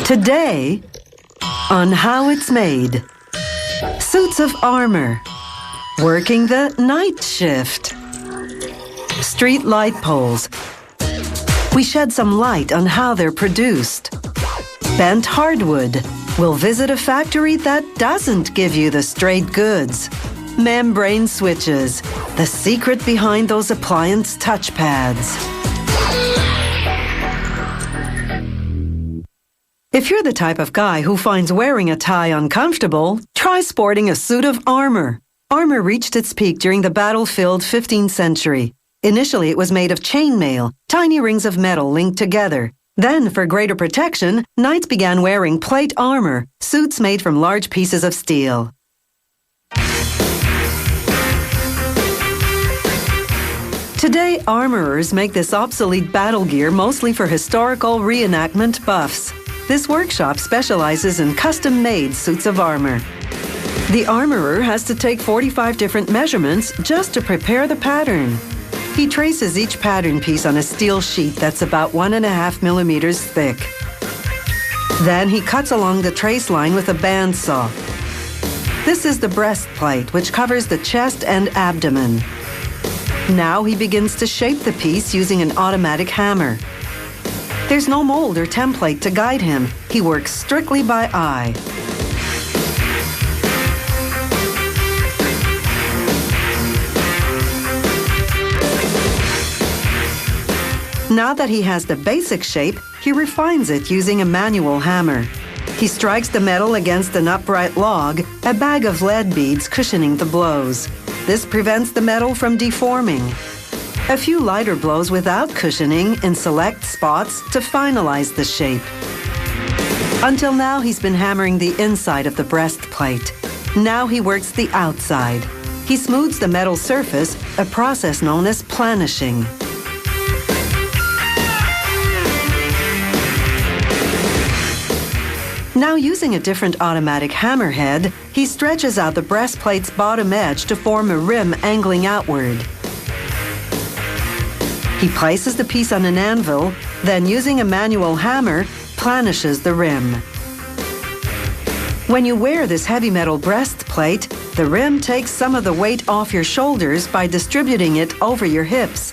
Today, on how it's made. Suits of armor. Working the night shift. Street light poles. We shed some light on how they're produced. Bent hardwood. We'll visit a factory that doesn't give you the straight goods. Membrane switches. The secret behind those appliance touchpads. If you're the type of guy who finds wearing a tie uncomfortable, try sporting a suit of armor. Armor reached its peak during the battlefield 15th century. Initially, it was made of chainmail, tiny rings of metal linked together. Then, for greater protection, knights began wearing plate armor, suits made from large pieces of steel. Today, armorers make this obsolete battle gear mostly for historical reenactment buffs. This workshop specializes in custom-made suits of armor. The armorer has to take 45 different measurements just to prepare the pattern. He traces each pattern piece on a steel sheet that's about 1.5 millimeters thick. Then he cuts along the trace line with a bandsaw. This is the breastplate, which covers the chest and abdomen. Now he begins to shape the piece using an automatic hammer. There's no mold or template to guide him. He works strictly by eye. Now that he has the basic shape, he refines it using a manual hammer. He strikes the metal against an upright log, a bag of lead beads cushioning the blows. This prevents the metal from deforming. A few lighter blows without cushioning in select spots to finalize the shape. Until now, he's been hammering the inside of the breastplate. Now he works the outside. He smooths the metal surface, a process known as planishing. Now, using a different automatic hammerhead, he stretches out the breastplate's bottom edge to form a rim angling outward. He places the piece on an anvil, then using a manual hammer, planishes the rim. When you wear this heavy metal breastplate, the rim takes some of the weight off your shoulders by distributing it over your hips.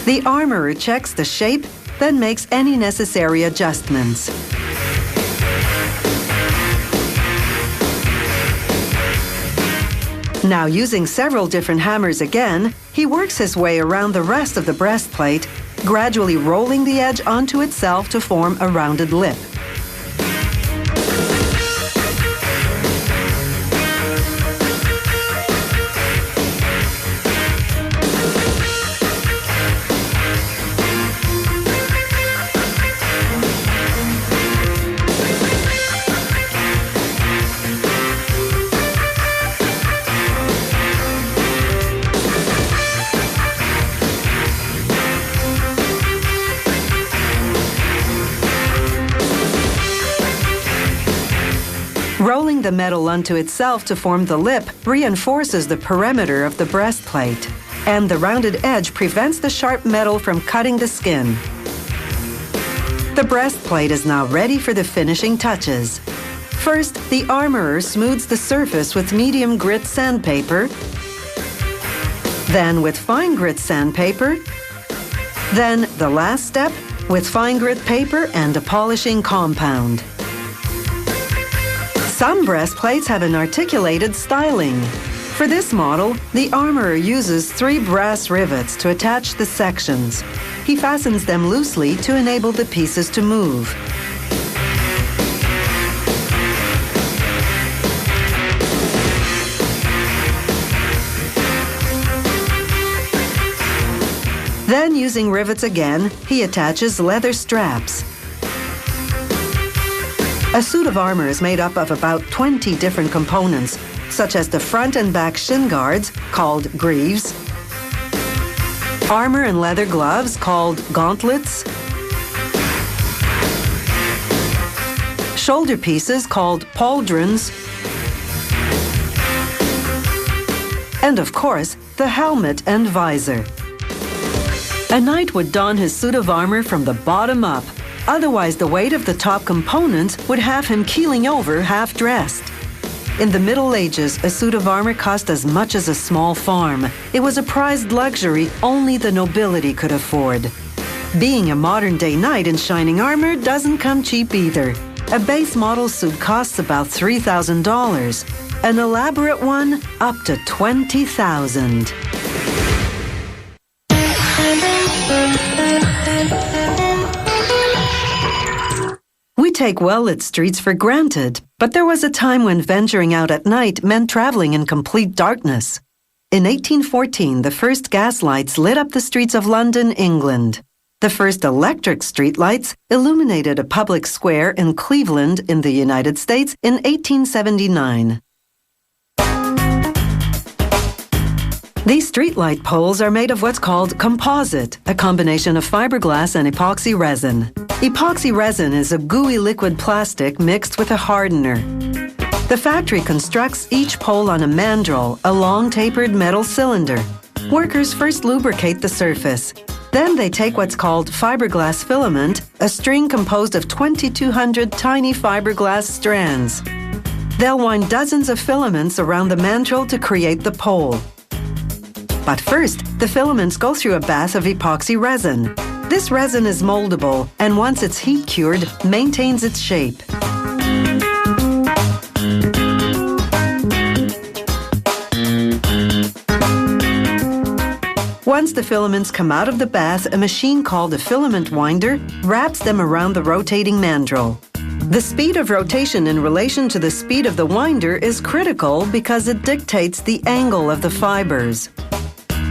The armorer checks the shape, then makes any necessary adjustments. Now, using several different hammers again, he works his way around the rest of the breastplate, gradually rolling the edge onto itself to form a rounded lip. Rolling the metal onto itself to form the lip reinforces the perimeter of the breastplate, and the rounded edge prevents the sharp metal from cutting the skin. The breastplate is now ready for the finishing touches. First, the armorer smooths the surface with medium grit sandpaper, then with fine grit sandpaper, then the last step with fine grit paper and a polishing compound. Some breastplates have an articulated styling. For this model, the armorer uses 3 brass rivets to attach the sections. He fastens them loosely to enable the pieces to move. Then, using rivets again, he attaches leather straps. A suit of armor is made up of about 20 different components, such as the front and back shin guards, called greaves, armor and leather gloves, called gauntlets, shoulder pieces, called pauldrons, and of course, the helmet and visor. A knight would don his suit of armor from the bottom up. Otherwise, the weight of the top components would have him keeling over half-dressed. In the Middle Ages, a suit of armor cost as much as a small farm. It was a prized luxury only the nobility could afford. Being a modern-day knight in shining armor doesn't come cheap either. A base model suit costs about $3,000. An elaborate one, up to $20,000. We take well-lit streets for granted, but there was a time when venturing out at night meant traveling in complete darkness. In 1814, the first gas lights lit up the streets of London, England. The first electric streetlights illuminated a public square in Cleveland, in the United States, in 1879. These streetlight poles are made of what's called composite, a combination of fiberglass and epoxy resin. Epoxy resin is a gooey liquid plastic mixed with a hardener. The factory constructs each pole on a mandrel, a long tapered metal cylinder. Workers first lubricate the surface. Then they take what's called fiberglass filament, a string composed of 2,200 tiny fiberglass strands. They'll wind dozens of filaments around the mandrel to create the pole. But first, the filaments go through a bath of epoxy resin. This resin is moldable, and once it's heat-cured, maintains its shape. Once the filaments come out of the bath, a machine called a filament winder wraps them around the rotating mandrel. The speed of rotation in relation to the speed of the winder is critical because it dictates the angle of the fibers.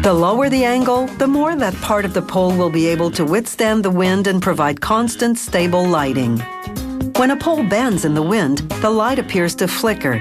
The lower the angle, the more that part of the pole will be able to withstand the wind and provide constant, stable lighting. When a pole bends in the wind, the light appears to flicker.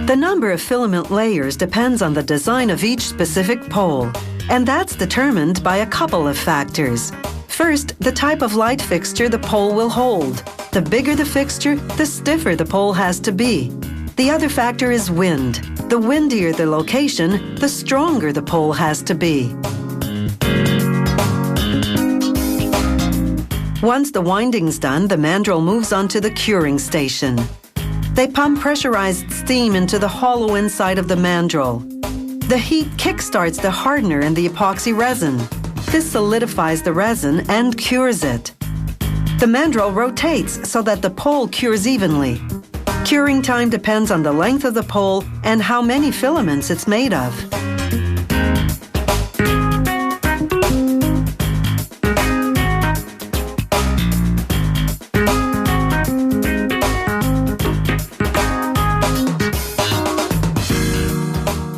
The number of filament layers depends on the design of each specific pole, and that's determined by a couple of factors. First, the type of light fixture the pole will hold. The bigger the fixture, the stiffer the pole has to be. The other factor is wind. The windier the location, the stronger the pole has to be. Once the winding's done, the mandrel moves on to the curing station. They pump pressurized steam into the hollow inside of the mandrel. The heat kickstarts the hardener in the epoxy resin. This solidifies the resin and cures it. The mandrel rotates so that the pole cures evenly. Curing time depends on the length of the pole and how many filaments it's made of.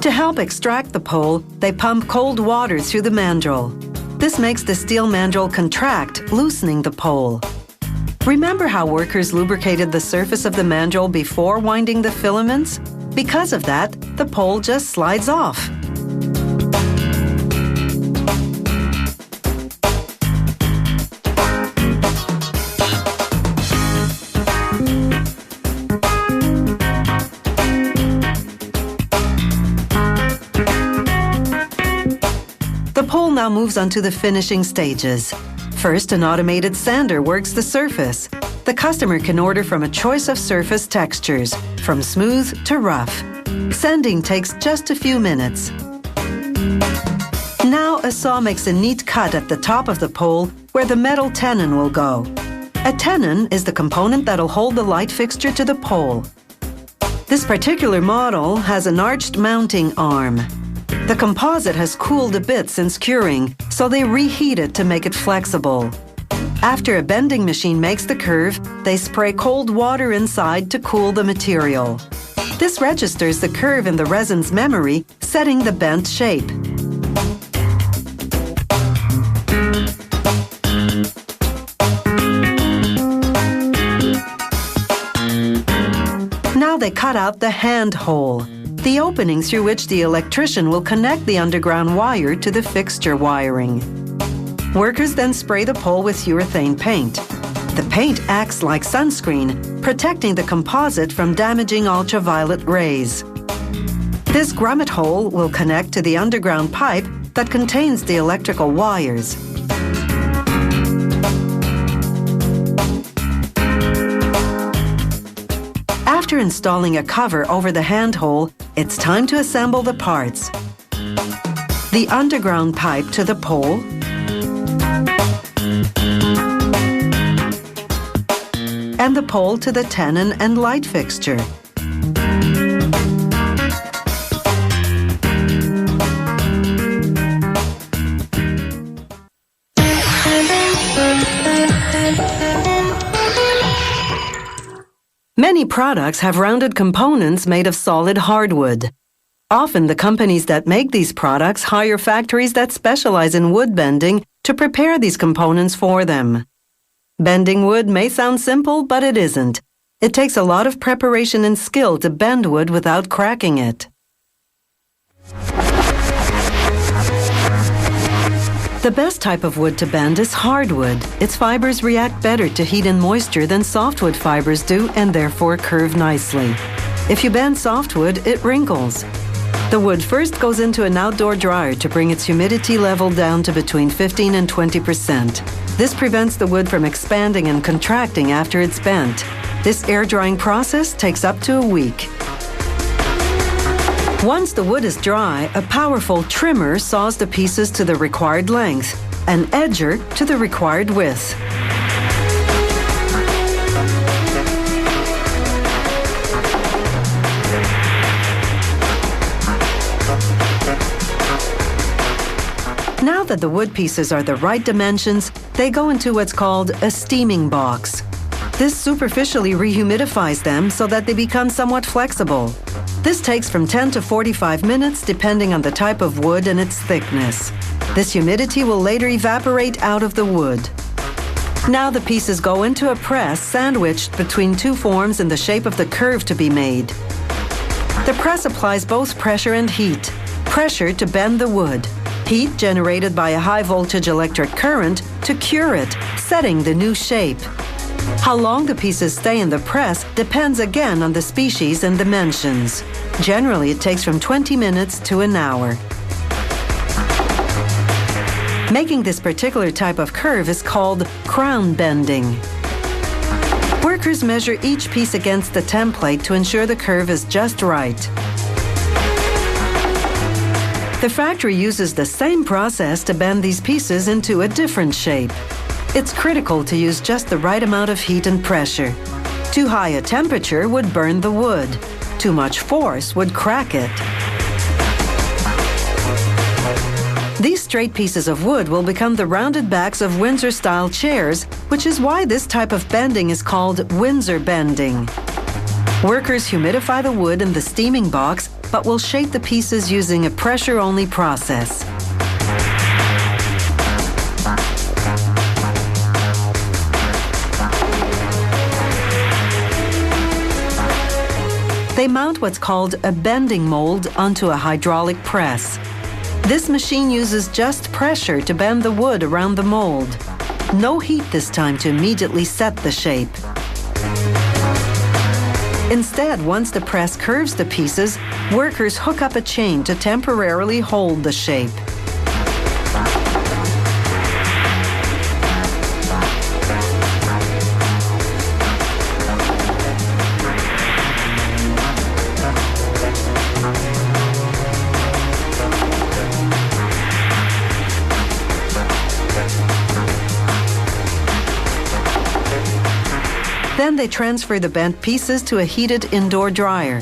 To help extract the pole, they pump cold water through the mandrel. This makes the steel mandrel contract, loosening the pole. Remember how workers lubricated the surface of the mandrel before winding the filaments? Because of that, the pole just slides off. The pole now moves on to the finishing stages. First, an automated sander works the surface. The customer can order from a choice of surface textures, from smooth to rough. Sanding takes just a few minutes. Now a saw makes a neat cut at the top of the pole where the metal tenon will go. A tenon is the component that'll hold the light fixture to the pole. This particular model has an arched mounting arm. The composite has cooled a bit since curing, so they reheat it to make it flexible. After a bending machine makes the curve, they spray cold water inside to cool the material. This registers the curve in the resin's memory, setting the bent shape. Now they cut out the hand hole, the opening through which the electrician will connect the underground wire to the fixture wiring. Workers then spray the pole with urethane paint. The paint acts like sunscreen, protecting the composite from damaging ultraviolet rays. This grommet hole will connect to the underground pipe that contains the electrical wires. After installing a cover over the handhole, it's time to assemble the parts. The underground pipe to the pole, and the pole to the tenon and light fixture. Many products have rounded components made of solid hardwood. Often the companies that make these products hire factories that specialize in wood bending to prepare these components for them. Bending wood may sound simple, but it isn't. It takes a lot of preparation and skill to bend wood without cracking it. The best type of wood to bend is hardwood. Its fibers react better to heat and moisture than softwood fibers do and therefore curve nicely. If you bend softwood, it wrinkles. The wood first goes into an outdoor dryer to bring its humidity level down to between 15 and 20%. This prevents the wood from expanding and contracting after it's bent. This air drying process takes up to a week. Once the wood is dry, a powerful trimmer saws the pieces to the required length, an edger to the required width. Now that the wood pieces are the right dimensions, they go into what's called a steaming box. This superficially rehumidifies them so that they become somewhat flexible. This takes from 10 to 45 minutes depending on the type of wood and its thickness. This humidity will later evaporate out of the wood. Now the pieces go into a press sandwiched between two forms in the shape of the curve to be made. The press applies both pressure and heat. Pressure to bend the wood. Heat generated by a high-voltage electric current to cure it, setting the new shape. How long the pieces stay in the press depends again on the species and dimensions. Generally, it takes from 20 minutes to an hour. Making this particular type of curve is called crown bending. Workers measure each piece against the template to ensure the curve is just right. The factory uses the same process to bend these pieces into a different shape. It's critical to use just the right amount of heat and pressure. Too high a temperature would burn the wood. Too much force would crack it. These straight pieces of wood will become the rounded backs of Windsor-style chairs, which is why this type of bending is called Windsor bending. Workers humidify the wood in the steaming box, but will shape the pieces using a pressure-only process. They mount what's called a bending mold onto a hydraulic press. This machine uses just pressure to bend the wood around the mold. No heat this time to immediately set the shape. Instead, once the press curves the pieces, workers hook up a chain to temporarily hold the shape. Then they transfer the bent pieces to a heated indoor dryer.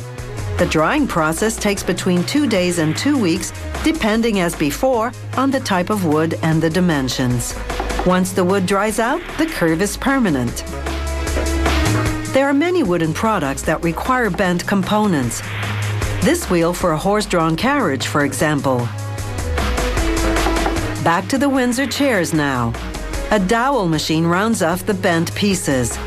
The drying process takes between 2 days and 2 weeks, depending as before on the type of wood and the dimensions. Once the wood dries out, the curve is permanent. There are many wooden products that require bent components. This wheel for a horse-drawn carriage, for example. Back to the Windsor chairs now. A dowel machine rounds off the bent pieces.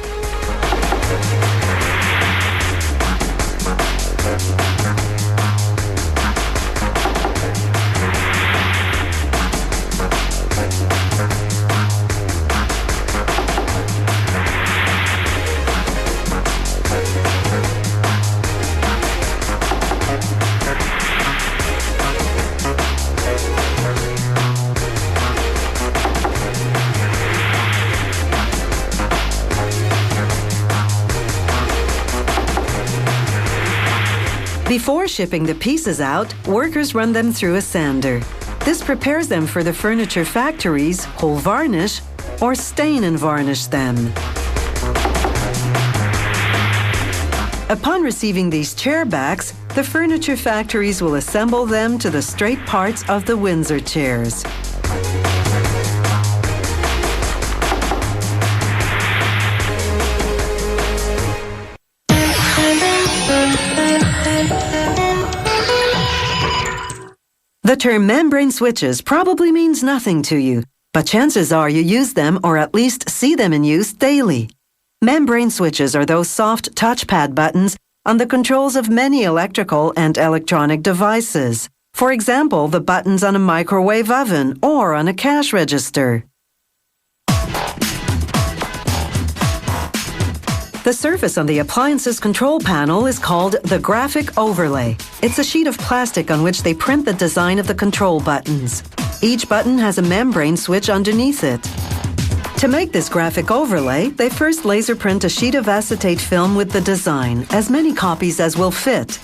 Before shipping the pieces out, workers run them through a sander. This prepares them for the furniture factories who'll varnish or stain and varnish them. Upon receiving these chair backs, the furniture factories will assemble them to the straight parts of the Windsor chairs. The term membrane switches probably means nothing to you, but chances are you use them or at least see them in use daily. Membrane switches are those soft touchpad buttons on the controls of many electrical and electronic devices. For example, the buttons on a microwave oven or on a cash register. The surface on the appliance's control panel is called the graphic overlay. It's a sheet of plastic on which they print the design of the control buttons. Each button has a membrane switch underneath it. To make this graphic overlay, they first laser print a sheet of acetate film with the design, as many copies as will fit.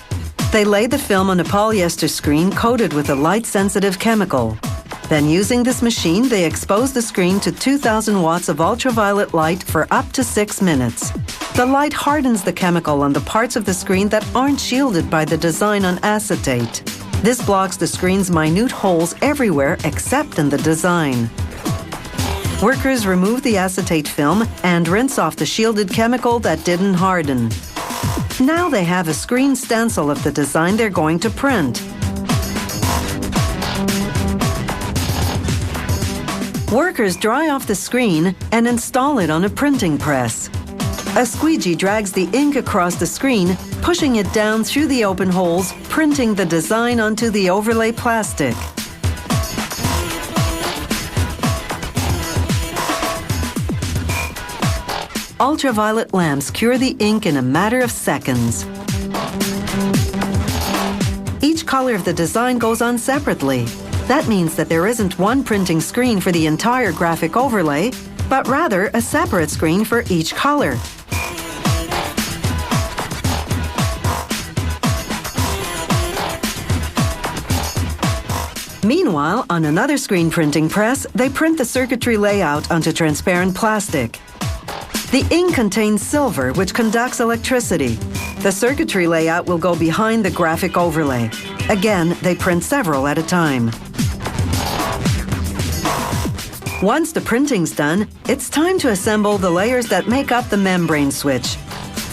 They lay the film on a polyester screen coated with a light-sensitive chemical. Then, using this machine, they expose the screen to 2,000 watts of ultraviolet light for up to 6 minutes. The light hardens the chemical on the parts of the screen that aren't shielded by the design on acetate. This blocks the screen's minute holes everywhere except in the design. Workers remove the acetate film and rinse off the shielded chemical that didn't harden. Now they have a screen stencil of the design they're going to print. Workers dry off the screen and install it on a printing press. A squeegee drags the ink across the screen, pushing it down through the open holes, printing the design onto the overlay plastic. Ultraviolet lamps cure the ink in a matter of seconds. Each color of the design goes on separately. That means that there isn't one printing screen for the entire graphic overlay, but rather a separate screen for each color. Meanwhile, on another screen printing press, they print the circuitry layout onto transparent plastic. The ink contains silver, which conducts electricity. The circuitry layout will go behind the graphic overlay. Again, they print several at a time. Once the printing's done, it's time to assemble the layers that make up the membrane switch.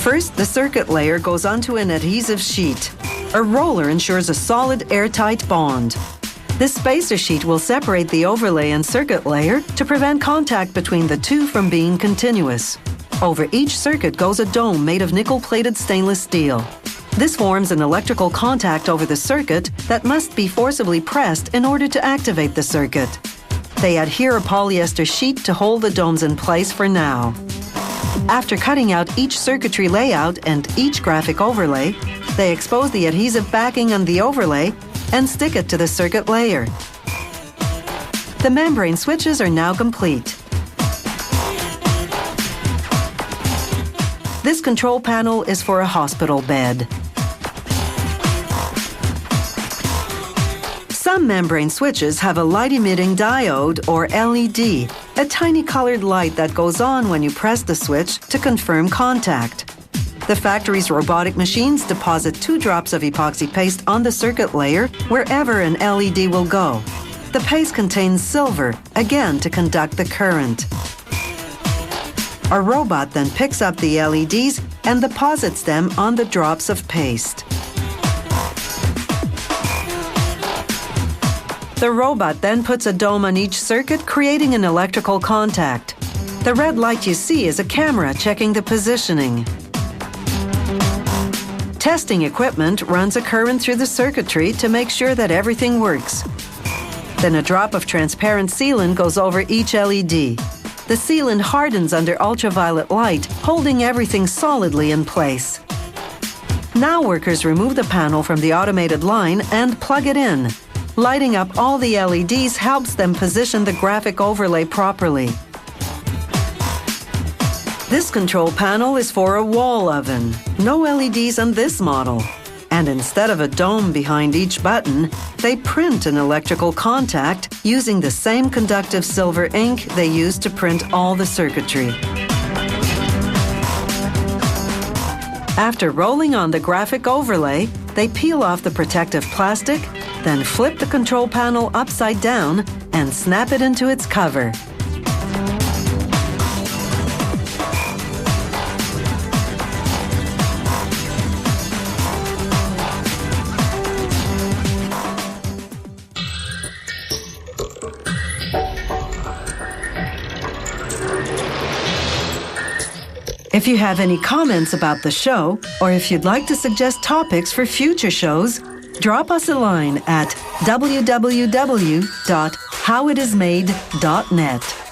First, the circuit layer goes onto an adhesive sheet. A roller ensures a solid, airtight bond. This spacer sheet will separate the overlay and circuit layer to prevent contact between the two from being continuous. Over each circuit goes a dome made of nickel-plated stainless steel. This forms an electrical contact over the circuit that must be forcibly pressed in order to activate the circuit. They adhere a polyester sheet to hold the domes in place for now. After cutting out each circuitry layout and each graphic overlay, they expose the adhesive backing on the overlay and stick it to the circuit layer. The membrane switches are now complete. This control panel is for a hospital bed. Some membrane switches have a light-emitting diode, or LED, a tiny colored light that goes on when you press the switch to confirm contact. The factory's robotic machines deposit 2 drops of epoxy paste on the circuit layer wherever an LED will go. The paste contains silver, again to conduct the current. A robot then picks up the LEDs and deposits them on the drops of paste. The robot then puts a dome on each circuit, creating an electrical contact. The red light you see is a camera checking the positioning. Testing equipment runs a current through the circuitry to make sure that everything works. Then a drop of transparent sealant goes over each LED. The sealant hardens under ultraviolet light, holding everything solidly in place. Now workers remove the panel from the automated line and plug it in. Lighting up all the LEDs helps them position the graphic overlay properly. This control panel is for a wall oven. No LEDs on this model. And instead of a dome behind each button, they print an electrical contact using the same conductive silver ink they use to print all the circuitry. After rolling on the graphic overlay, they peel off the protective plastic, then flip the control panel upside down and snap it into its cover. If you have any comments about the show, or if you'd like to suggest topics for future shows, drop us a line at www.howitismade.net.